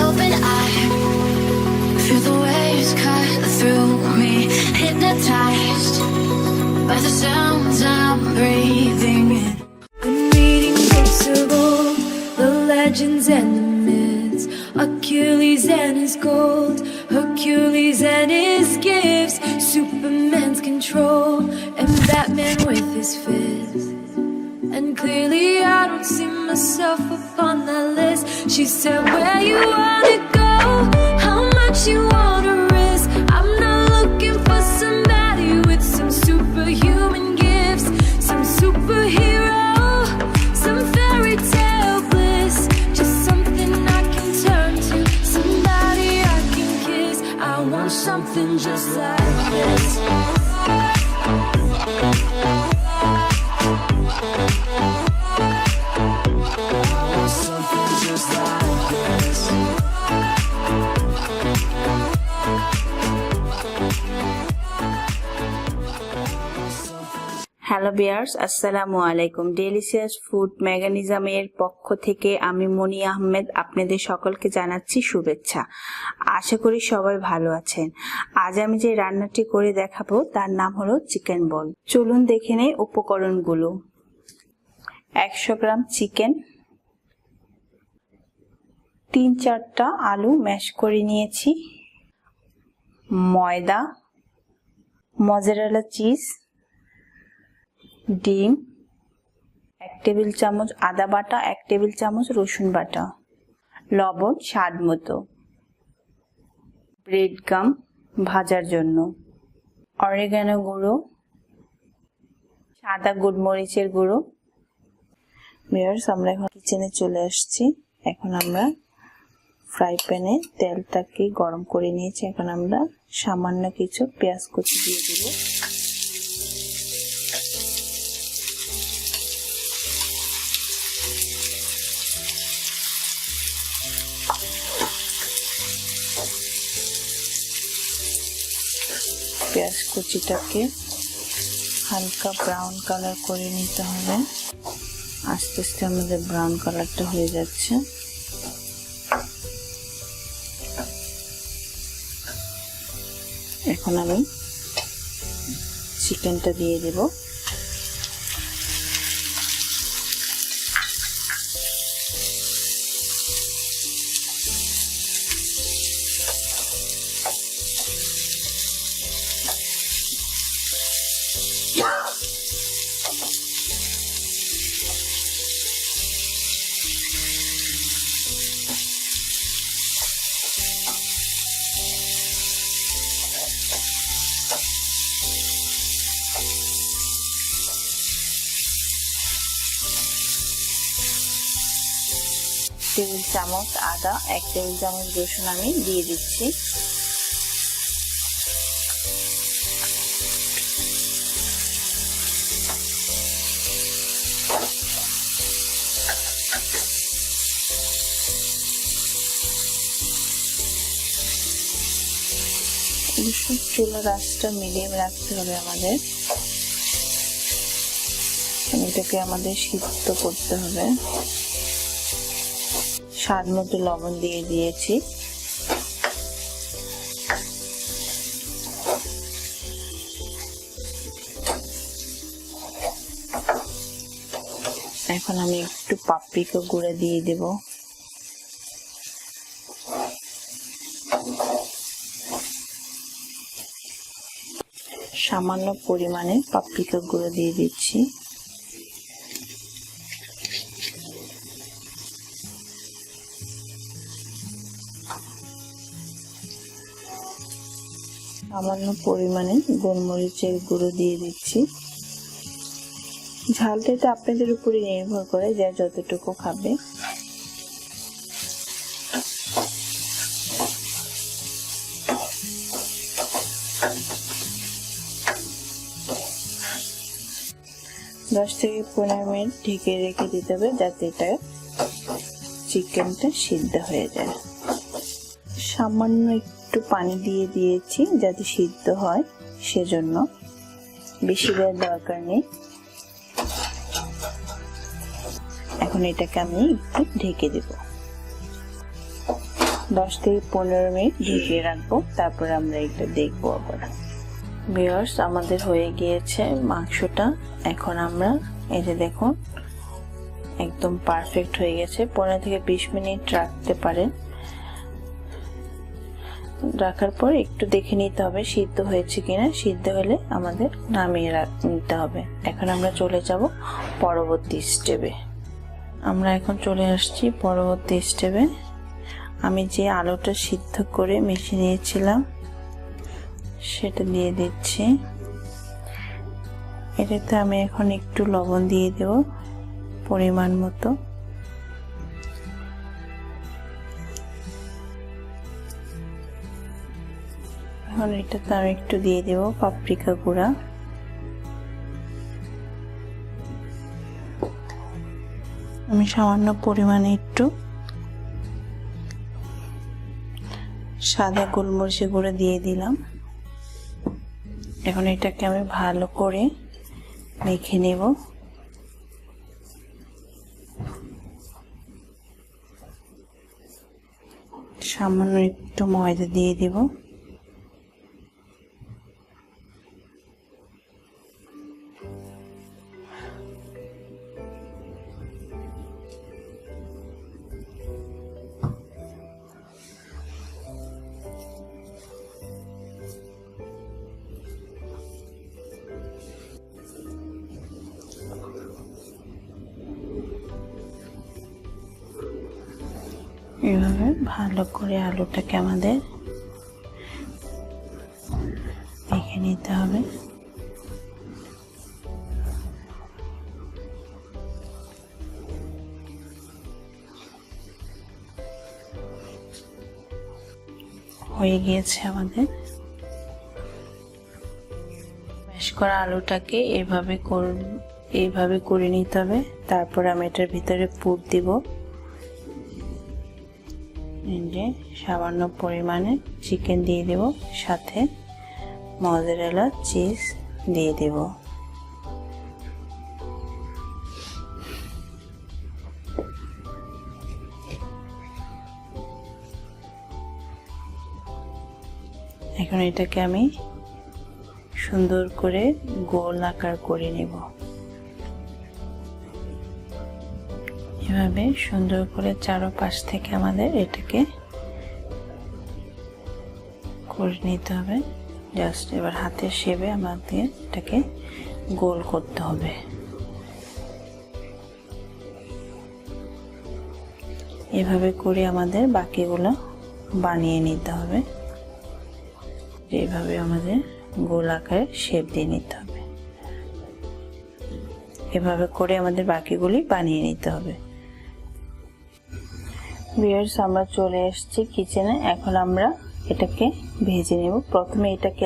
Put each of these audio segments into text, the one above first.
open eye, feel the waves cut through me, hypnotized by the sounds I'm breathing in. I'm reading books of old, the legends and the myths, Achilles and his gold, Hercules and his gifts, Superman's control, and Batman with his fists. And clearly I don't see myself upon that list. She said, where you wanna go, how much you wanna risk. I'm not looking for somebody with some superhuman gifts, some superhero, some fairy tale bliss, just something I can turn to, somebody I can kiss. I want something just like this. Hello viewers, আসসালামু আলাইকুম। Delicious food ম্যাগাজিনের পক্ষ থেকে আমি মনি আহমেদ আপনাদের সকলকে জানাচ্ছি শুভেচ্ছা। আশা করি সবাই ভালো আছেন। আজ আমি যে রান্নাটি করে দেখাবো তার নাম হলো চিকেন বল। চলুন দেখে নেই উপকরণগুলো। 100 গ্রাম চিকেন, 3-4টা আলু ম্যাশ করে নিয়েছি, ময়দা, মজারেলা চিজ, ডিম, 1 টেবিল চামচ আদা বাটা, 1 টেবিল চামচ রসুন বাটা, লবণ স্বাদ মতো, ব্রেড গাম ভাজার জন্য, অরিগানো গুঁড়ো, সাদা গোলমরিচের গুঁড়ো। ভিউয়ার্স, আমরা এখন কিচেনে চলে আসছি। এখন আমরা ফ্রাই প্যানে তেলটাকে গরম করে নিয়েছি। এখন আমরা সামান্য কিছু পেঁয়াজ কুচি দিয়ে দেব। পেঁয়াজ কুচিটাকে হালকা ব্রাউন কালার করে নিতে হবে। আস্তে আস্তে আমাদের ব্রাউন কালারটা হয়ে যাচ্ছে। এখন আমি চিকেনটা দিয়ে দেব। টেবিল চামচ আদা, 1 টেবিল চামচ রসুন আমি দিয়ে দিচ্ছি। চুলার আঁচটা মিডিয়াম রাখতে হবে আমাদের। এটাকে আমাদের সিদ্ধ করতে হবে। স্বাদ মতো লবণ দিয়ে দিয়েছি। এখন আমি একটু পাপরিকা গুঁড়া দিয়ে দেব। সামান্য পরিমাণে পাপরিকা গুঁড়া দিয়ে দিচ্ছি। সামান্য পরিমাণে গোলমরিচের গুঁড়ো দিয়ে দিচ্ছি। ঝালটা তো আপনাদের উপরে নির্ভর করে, যে যতটুকু খাবে। দশ থেকে 15 মিনিট ঢেকে রেখে দিতে হবে, যাতে এটা চিকেনটা সিদ্ধ হয়ে যায়। সামান্য একটু পানি দিয়ে দিয়েছি যাতে সিদ্ধ হয়, সেজন্য বেশি দেওয়ার দরকার নেই। এখন এটাকে আমি একটু ঢেকে দেব। 10 থেকে 15 মিনিট ঢেকে রাখবো, তারপর আমরা এটা দেখবো আবার। ভিউয়ার্স, আমাদের হয়ে গিয়েছে মাংসটা। এখন আমরা এই যে দেখুন একদম পারফেক্ট হয়ে গেছে। 15 থেকে 20 মিনিট রাখতে পারেন। রাখার পর একটু দেখে নিতে হবে সিদ্ধ হয়েছে কিনা। সিদ্ধ হলে আমাদের নামিয়ে নিতে হবে। এখন আমরা চলে যাব পরবর্তী স্টেপে। আমরা এখন চলে আসছি পরবর্তী স্টেপে। আমি যে আলুটা সিদ্ধ করে মিশিয়ে নিয়েছিলাম সেটা দিয়ে দিচ্ছি। এটাতে আমি এখন একটু লবণ দিয়ে দেব পরিমাণ মতো। এখন এটাতে আমি একটু দিয়ে দেব পাপরিকা গুঁড়া। আমি সামান্য পরিমাণে একটু সাদা গোলমরিচের গুঁড়া দিয়ে দিলাম। এখন এটাকে আমি ভালো করে মেখে নেব। সামান্য একটু ময়দা দিয়ে দেব। এভাবে ভালো করে আলুটাকে আমাদের মেখে নিতে হবে। হয়ে গিয়েছে আমাদের। ম্যাশ করা আলুটাকে এইভাবে করে নিতে হবে। তারপর আমি এটার ভিতরে পুর দিব। সামান্য পরিমাণে চিকেন দিয়ে দেব, সাথে মজারেলা চিজ দিয়ে দেব। এখন এটাকে আমি সুন্দর করে গোল আকার করে নেব। এভাবে সুন্দর করে চারপাশ থেকে আমাদের এটাকে করে নিতে হবে। জাস্ট এবার হাতের শেপে আমাদের এটাকে গোল করতে হবে। এভাবে করে আমাদের বাকিগুলো বানিয়ে নিতে হবে। এইভাবে আমাদের গোল আকারে শেপ দিয়ে নিতে হবে। এভাবে করে আমাদের বাকিগুলি বানিয়ে নিতে হবে। ভিউয়ার্স, আমরা চলে এসেছি কিচেনে। এখন আমরা এটাকে ভেজে নেব। প্রথমে এটাকে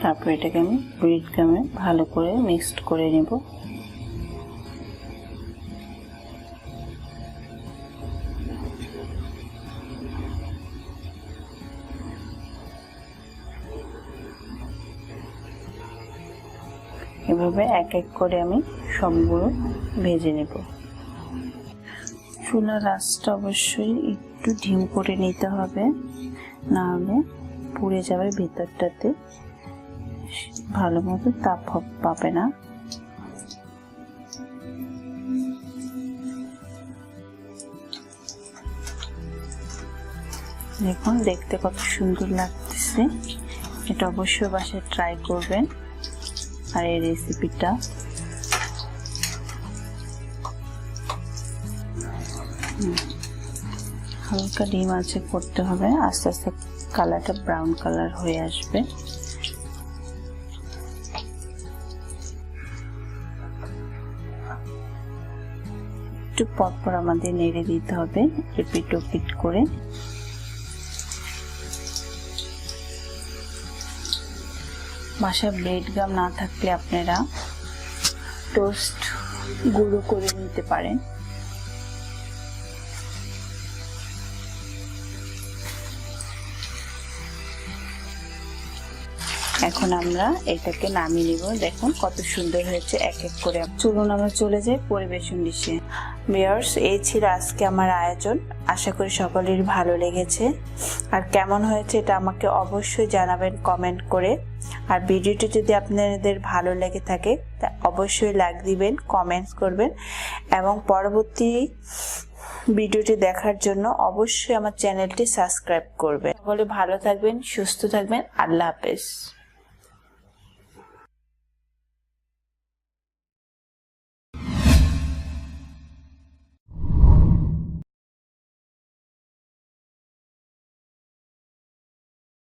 তারপর এটাকে আমি ব্রেড ক্রামে ভালো করে মিক্সড করে নেব। এভাবে এক এক করে আমি সবগুলো ভেজে নেব। চুলার আঁচটা অবশ্যই একটু ঢিম করে নিতে হবে, না হলে পুড়ে যাবে ভেতরটাতে, ভালো মতো তাপ পাবে না। দেখুন দেখতে কত সুন্দর লাগতেছে। এটা অবশ্যই বাসায় ট্রাই করবেন। আর এই রেসিপিটা হালকা ডিম আছে করতে হবে। আস্তে আস্তে কালারটা ব্রাউন কালার হয়ে আসবে। একটু পরপর আমাদের নেড়ে দিতে হবে এপিট ওপিট করে। বাসায় ব্রেড গাম না থাকলে আপনারা টোস্ট গুঁড়ো করে নিতে পারেন। এখন আমরা এটাকে নামিয়ে নিব। দেখুন কত সুন্দর হয়েছে এক এক করে। চলুন আমরা চলে যাই পরিবেশন ডিশে। ভিউয়ার্স, এই ছিল আজকে আমার আয়োজন। আশা করি সকলের ভালো লেগেছে। আর কেমন হয়েছে এটা আমাকে অবশ্যই জানাবেন কমেন্ট করে। আর ভিডিওটি যদি আপনাদের ভালো লেগে থাকে তা অবশ্যই লাইক দিবেন, কমেন্টস করবেন এবং পরবর্তী ভিডিওটি দেখার জন্য অবশ্যই আমার চ্যানেলটি সাবস্ক্রাইব করবেন। সকলে ভালো থাকবেন, সুস্থ থাকবেন। আল্লাহ হাফেজ।